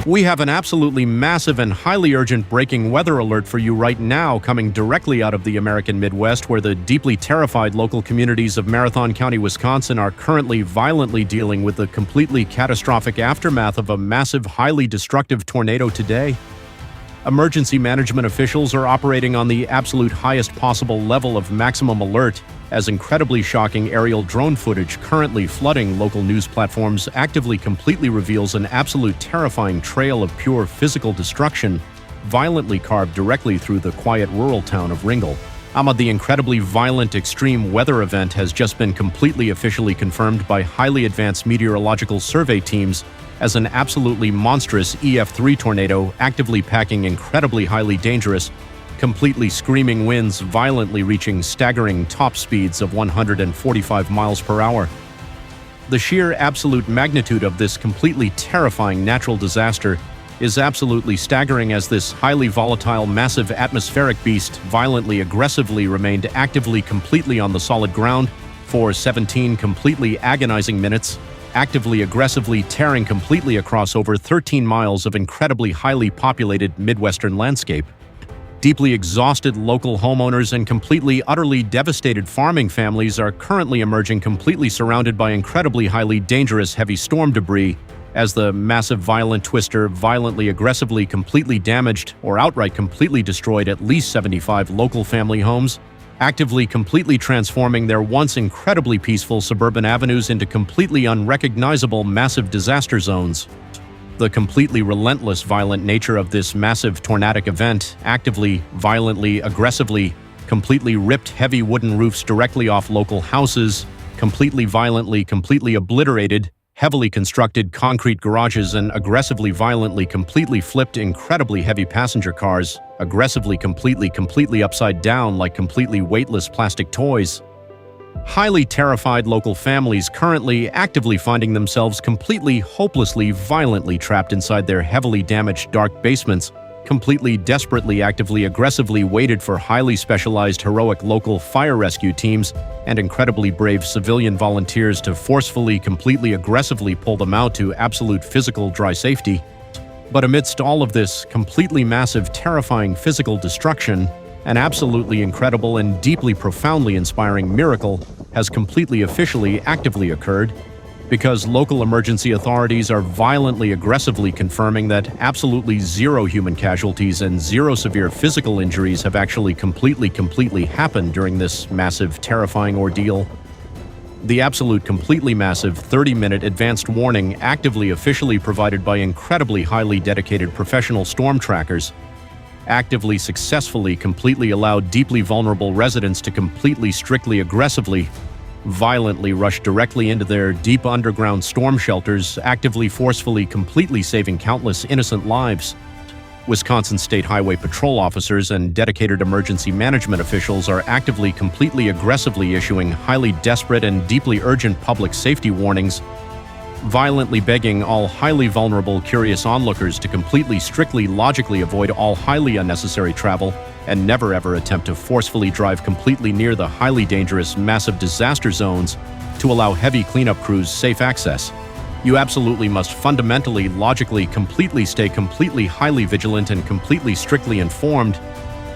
We have an absolutely massive and highly urgent breaking weather alert for you right now, coming directly out of the American Midwest, where the deeply terrified local communities of Marathon County, Wisconsin are currently violently dealing with the completely catastrophic aftermath of a massive, highly destructive tornado today. Emergency management officials are operating on the absolute highest possible level of maximum alert, as incredibly shocking aerial drone footage currently flooding local news platforms actively completely reveals an absolute terrifying trail of pure physical destruction, violently carved directly through the quiet rural town of Ringle. The incredibly violent extreme weather event has just been completely officially confirmed by highly advanced meteorological survey teams as an absolutely monstrous EF3 tornado actively packing incredibly highly dangerous, completely screaming winds violently reaching staggering top speeds of 145 miles per hour. The sheer absolute magnitude of this completely terrifying natural disaster is absolutely staggering, as this highly volatile, massive atmospheric beast violently aggressively remained actively completely on the solid ground for 17 completely agonizing minutes, actively aggressively tearing completely across over 13 miles of incredibly highly populated Midwestern landscape. Deeply exhausted local homeowners and completely utterly devastated farming families are currently emerging completely surrounded by incredibly highly dangerous heavy storm debris, as the massive violent twister violently aggressively completely damaged or outright completely destroyed at least 75 local family homes, actively completely transforming their once incredibly peaceful suburban avenues into completely unrecognizable massive disaster zones. The completely relentless violent nature of this massive tornadic event actively, violently, aggressively, completely ripped heavy wooden roofs directly off local houses, completely violently, completely obliterated heavily constructed concrete garages, and aggressively violently completely flipped incredibly heavy passenger cars, aggressively completely upside down like completely weightless plastic toys. Highly terrified local families currently actively finding themselves completely, hopelessly, violently trapped inside their heavily damaged dark basements, completely, desperately, actively, aggressively waited for highly specialized, heroic local fire rescue teams and incredibly brave civilian volunteers to forcefully, completely, aggressively pull them out to absolute physical dry safety. But amidst all of this completely massive, terrifying physical destruction, an absolutely incredible and deeply profoundly inspiring miracle has completely officially actively occurred, because local emergency authorities are violently aggressively confirming that absolutely zero human casualties and zero severe physical injuries have actually completely happened during this massive, terrifying ordeal. The absolute completely massive 30-minute advanced warning actively officially provided by incredibly highly dedicated professional storm trackers actively successfully completely allowed deeply vulnerable residents to completely strictly aggressively violently rush directly into their deep underground storm shelters, actively forcefully completely saving countless innocent lives. Wisconsin State Highway Patrol officers and dedicated emergency management officials are actively completely aggressively issuing highly desperate and deeply urgent public safety warnings, violently begging all highly vulnerable, curious onlookers to completely, strictly, logically avoid all highly unnecessary travel and never ever attempt to forcefully drive completely near the highly dangerous, massive disaster zones to allow heavy cleanup crews safe access. You absolutely must fundamentally, logically, completely stay completely highly vigilant and completely strictly informed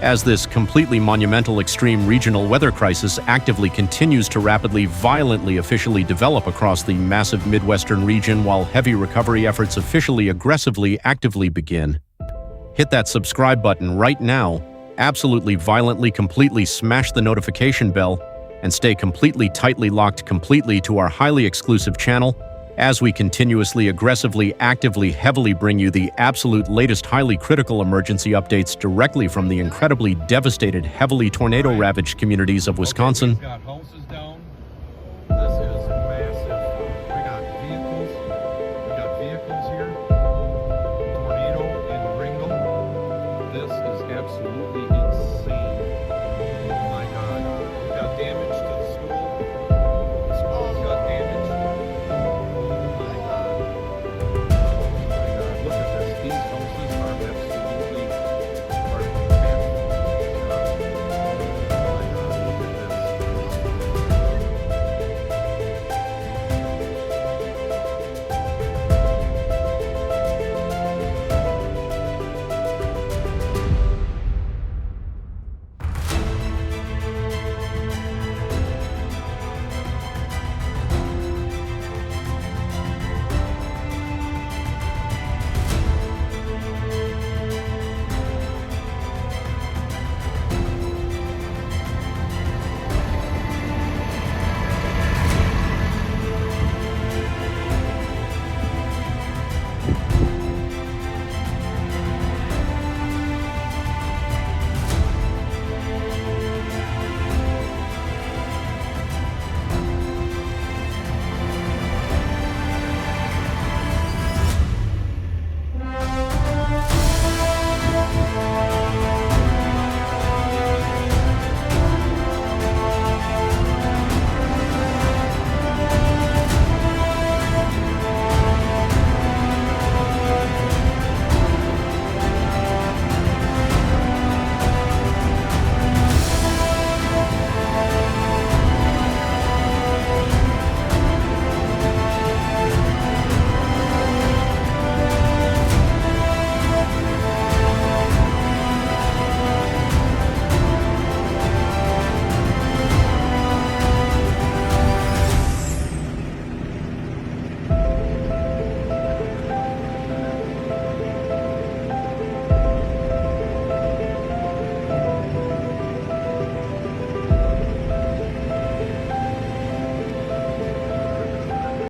as this completely monumental extreme regional weather crisis actively continues to rapidly, violently, officially develop across the massive Midwestern region while heavy recovery efforts officially, aggressively, actively begin. Hit that subscribe button right now, absolutely, violently, completely smash the notification bell, and stay completely tightly locked completely to our highly exclusive channel as we continuously, aggressively, actively, heavily bring you the absolute latest highly critical emergency updates directly from the incredibly devastated, heavily tornado-ravaged communities of Wisconsin. We've got houses down. This is massive. We got vehicles here. Tornado in Ringle. This is absolutely insane.